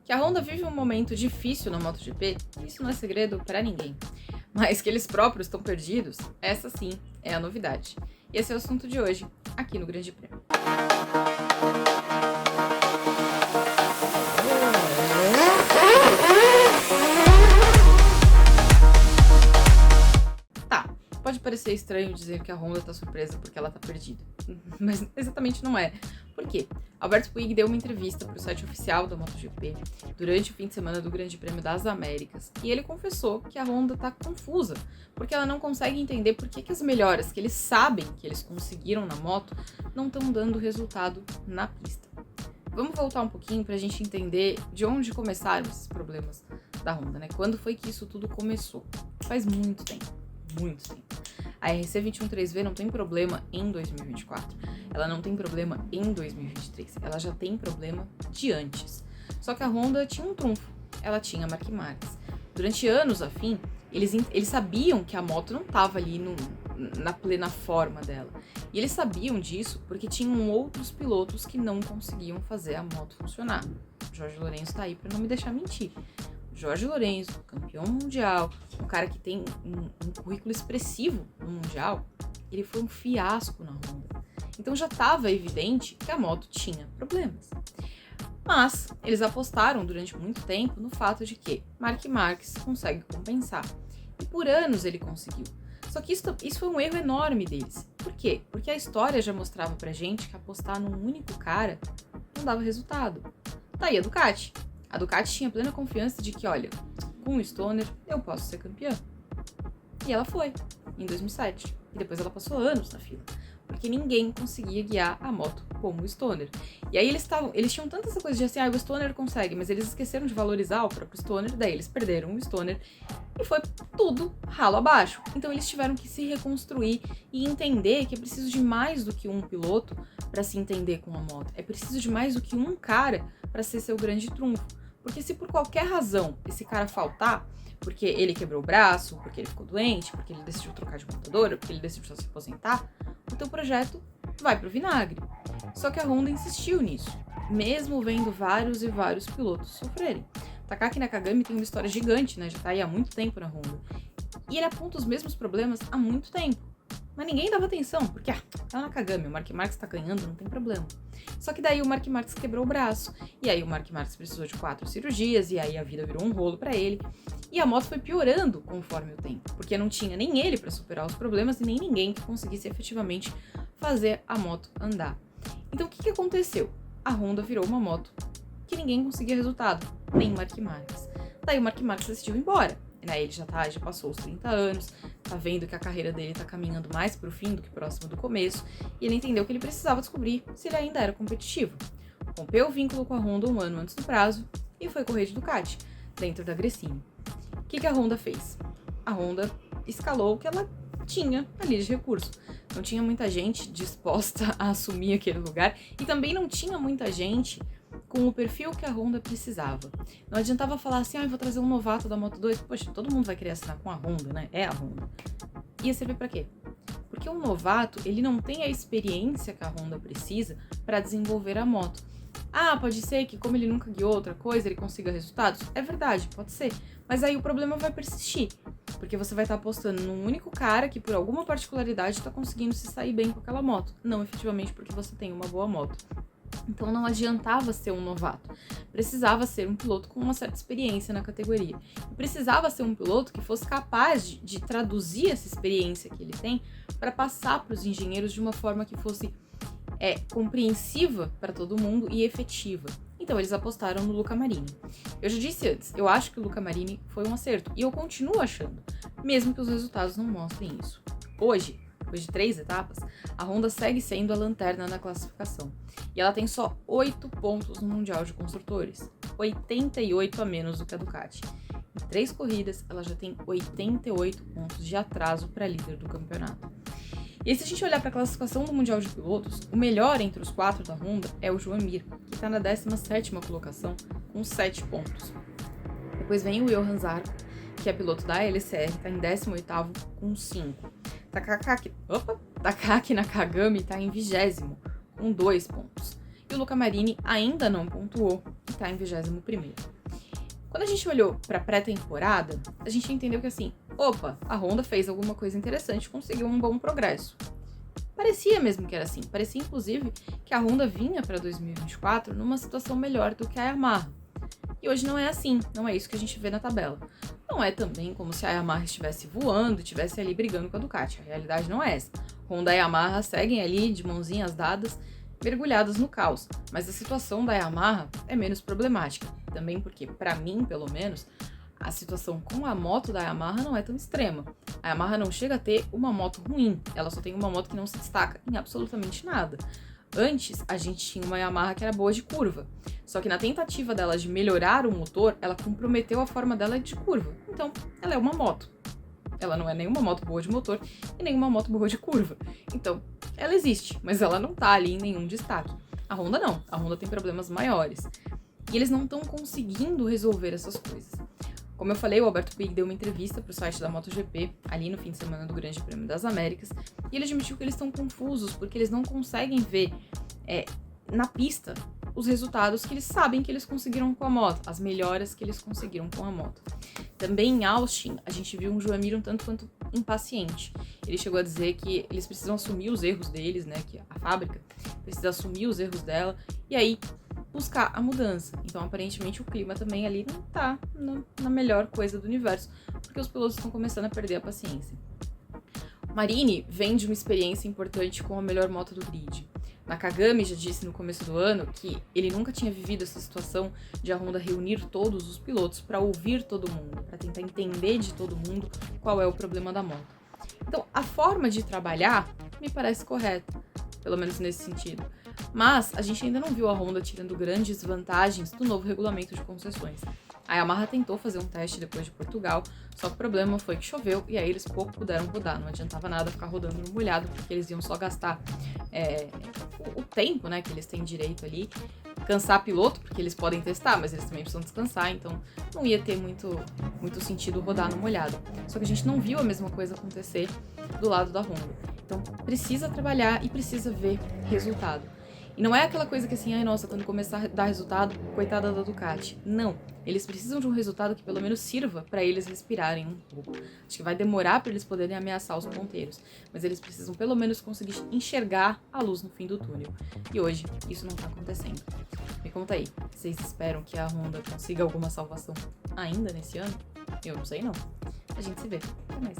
Que a Honda vive um momento difícil na MotoGP, isso não é segredo para ninguém. Mas que eles próprios estão perdidos, essa sim é a novidade. E esse é o assunto de hoje, aqui no Grande Prêmio. Tá, pode parecer estranho dizer que a Honda tá surpresa porque ela tá perdida, mas exatamente não é. Por quê? Alberto Puig deu uma entrevista para o site oficial da MotoGP durante o fim de semana do Grande Prêmio das Américas e ele confessou que a Honda tá confusa porque ela não consegue entender por que as melhoras que eles sabem que eles conseguiram na moto não estão dando resultado na pista. Vamos voltar um pouquinho para a gente entender de onde começaram esses problemas da Honda, né? Quando foi que isso tudo começou? Faz muito tempo, muito tempo. A RC213V não tem problema em 2024, ela não tem problema em 2023, ela já tem problema de antes. Só que a Honda tinha um trunfo, ela tinha a Marc Marques. Durante anos a fim, eles sabiam que a moto não estava ali na plena forma dela. E eles sabiam disso porque tinham outros pilotos que não conseguiam fazer a moto funcionar. O Jorge Lorenzo tá aí para não me deixar mentir. Jorge Lorenzo, campeão mundial, um cara que tem um currículo expressivo no mundial, ele foi um fiasco na Honda. Então já estava evidente que a moto tinha problemas. Mas eles apostaram durante muito tempo no fato de que Marc Marques consegue compensar. E por anos ele conseguiu. Só que isso foi um erro enorme deles. Por quê? Porque a história já mostrava pra gente que apostar num único cara não dava resultado. Tá aí a Ducati. A Ducati tinha plena confiança de que, olha, com o Stoner eu posso ser campeã. E ela foi, em 2007. E depois ela passou anos na fila. Porque ninguém conseguia guiar a moto como o Stoner. E aí eles tinham tanta essa coisa de assim, o Stoner consegue, mas eles esqueceram de valorizar o próprio Stoner, daí eles perderam o Stoner e foi tudo ralo abaixo. Então eles tiveram que se reconstruir e entender que é preciso de mais do que um piloto para se entender com a moto. É preciso de mais do que um cara para ser seu grande trunfo. Porque se por qualquer razão esse cara faltar, porque ele quebrou o braço, porque ele ficou doente, porque ele decidiu trocar de montadora, porque ele decidiu se aposentar, o teu projeto vai pro vinagre. Só que a Honda insistiu nisso, mesmo vendo vários e vários pilotos sofrerem. Takaki Nakagami tem uma história gigante, né? Já tá aí há muito tempo na Honda. E ele aponta os mesmos problemas há muito tempo. Mas ninguém dava atenção, porque é o Nakagami, o Marc Marques tá ganhando, não tem problema. Só que daí o Marc Marques quebrou o braço, e aí o Marc Marques precisou de 4 cirurgias, e aí a vida virou um rolo pra ele. E a moto foi piorando conforme o tempo, porque não tinha nem ele pra superar os problemas e nem ninguém que conseguisse efetivamente fazer a moto andar. Então o que aconteceu? A Honda virou uma moto que ninguém conseguia resultado, nem o Marc Marques. Daí o Marc Marques decidiu ir embora. Ele já passou os 30 anos, tá vendo que a carreira dele tá caminhando mais pro fim do que próximo do começo, e ele entendeu que ele precisava descobrir se ele ainda era competitivo. Rompeu o vínculo com a Honda um ano antes do prazo e foi correr de Ducati, dentro da Gresini. O que a Honda fez? A Honda escalou o que ela tinha ali de recurso. Não tinha muita gente disposta a assumir aquele lugar e também não tinha muita gente com o perfil que a Honda precisava. Não adiantava falar assim, vou trazer um novato da Moto2. Poxa, todo mundo vai querer assinar com a Honda, né? É a Honda. Ia servir pra quê? Porque um novato, ele não tem a experiência que a Honda precisa para desenvolver a moto. Pode ser que como ele nunca guiou outra coisa, ele consiga resultados? É verdade, pode ser. Mas aí o problema vai persistir. Porque você vai estar apostando num único cara que por alguma particularidade está conseguindo se sair bem com aquela moto. Não efetivamente porque você tem uma boa moto. Então não adiantava ser um novato, precisava ser um piloto com uma certa experiência na categoria. E precisava ser um piloto que fosse capaz de traduzir essa experiência que ele tem para passar para os engenheiros de uma forma que fosse compreensiva para todo mundo e efetiva. Então eles apostaram no Luca Marini. Eu já disse antes, eu acho que o Luca Marini foi um acerto, e eu continuo achando, mesmo que os resultados não mostrem isso. Hoje, depois de 3 etapas, a Honda segue sendo a lanterna na classificação. E ela tem só 8 pontos no Mundial de Construtores. 88 a menos do que a Ducati. Em 3 corridas, ela já tem 88 pontos de atraso para líder do campeonato. E aí, se a gente olhar para a classificação do Mundial de Pilotos, o melhor entre os 4 da Honda é o Joan Mir, que está na 17ª colocação, com 7 pontos. Depois vem o Johan Zarco, que é piloto da LCR, está em 18º, com 5. Takaki Nakagami está em 20º, com 2 pontos. E o Luca Marini ainda não pontuou e está em 21º. Quando a gente olhou para pré-temporada, a gente entendeu que assim, opa, a Honda fez alguma coisa interessante, conseguiu um bom progresso. Parecia mesmo que era assim. Parecia, inclusive, que a Honda vinha para 2024 numa situação melhor do que a Yamaha. E hoje não é assim, não é isso que a gente vê na tabela. Não é também como se a Yamaha estivesse voando, estivesse ali brigando com a Ducati. A realidade não é essa. Honda e Yamaha seguem ali de mãozinhas dadas, mergulhadas no caos. Mas a situação da Yamaha é menos problemática. Também porque, para mim, pelo menos, a situação com a moto da Yamaha não é tão extrema. A Yamaha não chega a ter uma moto ruim, ela só tem uma moto que não se destaca em absolutamente nada. Antes, a gente tinha uma Yamaha que era boa de curva, só que na tentativa dela de melhorar o motor, ela comprometeu a forma dela de curva. Então, ela é uma moto. Ela não é nenhuma moto boa de motor e nenhuma moto boa de curva. Então, ela existe, mas ela não tá ali em nenhum destaque. A Honda não, a Honda tem problemas maiores. E eles não estão conseguindo resolver essas coisas. Como eu falei, o Alberto Puig deu uma entrevista para o site da MotoGP, ali no fim de semana do Grande Prêmio das Américas, e ele admitiu que eles estão confusos, porque eles não conseguem ver na pista os resultados que eles sabem que eles conseguiram com a moto, as melhoras que eles conseguiram com a moto. Também em Austin, a gente viu um Joan Mir um tanto quanto impaciente. Ele chegou a dizer que eles precisam assumir os erros deles, né, que a fábrica precisa assumir os erros dela, e aí buscar a mudança. Então, aparentemente, o clima também ali não tá na melhor coisa do universo, porque os pilotos estão começando a perder a paciência. Marini vem de uma experiência importante com a melhor moto do grid. Nakagami já disse no começo do ano que ele nunca tinha vivido essa situação de a Honda reunir todos os pilotos para ouvir todo mundo, para tentar entender de todo mundo qual é o problema da moto. Então, a forma de trabalhar me parece correta, pelo menos nesse sentido. Mas a gente ainda não viu a Honda tirando grandes vantagens do novo regulamento de concessões. A Yamaha tentou fazer um teste depois de Portugal, só que o problema foi que choveu e aí eles pouco puderam rodar. Não adiantava nada ficar rodando no molhado, porque eles iam só gastar o tempo, né, que eles têm direito ali, cansar piloto, porque eles podem testar, mas eles também precisam descansar, então não ia ter muito sentido rodar no molhado. Só que a gente não viu a mesma coisa acontecer do lado da Honda. Então precisa trabalhar e precisa ver resultado. E não é aquela coisa que assim, ai nossa, quando começar a dar resultado, coitada da Ducati. Não. Eles precisam de um resultado que pelo menos sirva para eles respirarem um pouco. Acho que vai demorar para eles poderem ameaçar os ponteiros, mas eles precisam pelo menos conseguir enxergar a luz no fim do túnel. E hoje isso não tá acontecendo. Me conta aí, vocês esperam que a Honda consiga alguma salvação ainda nesse ano? Eu não sei não. A gente se vê. Até mais.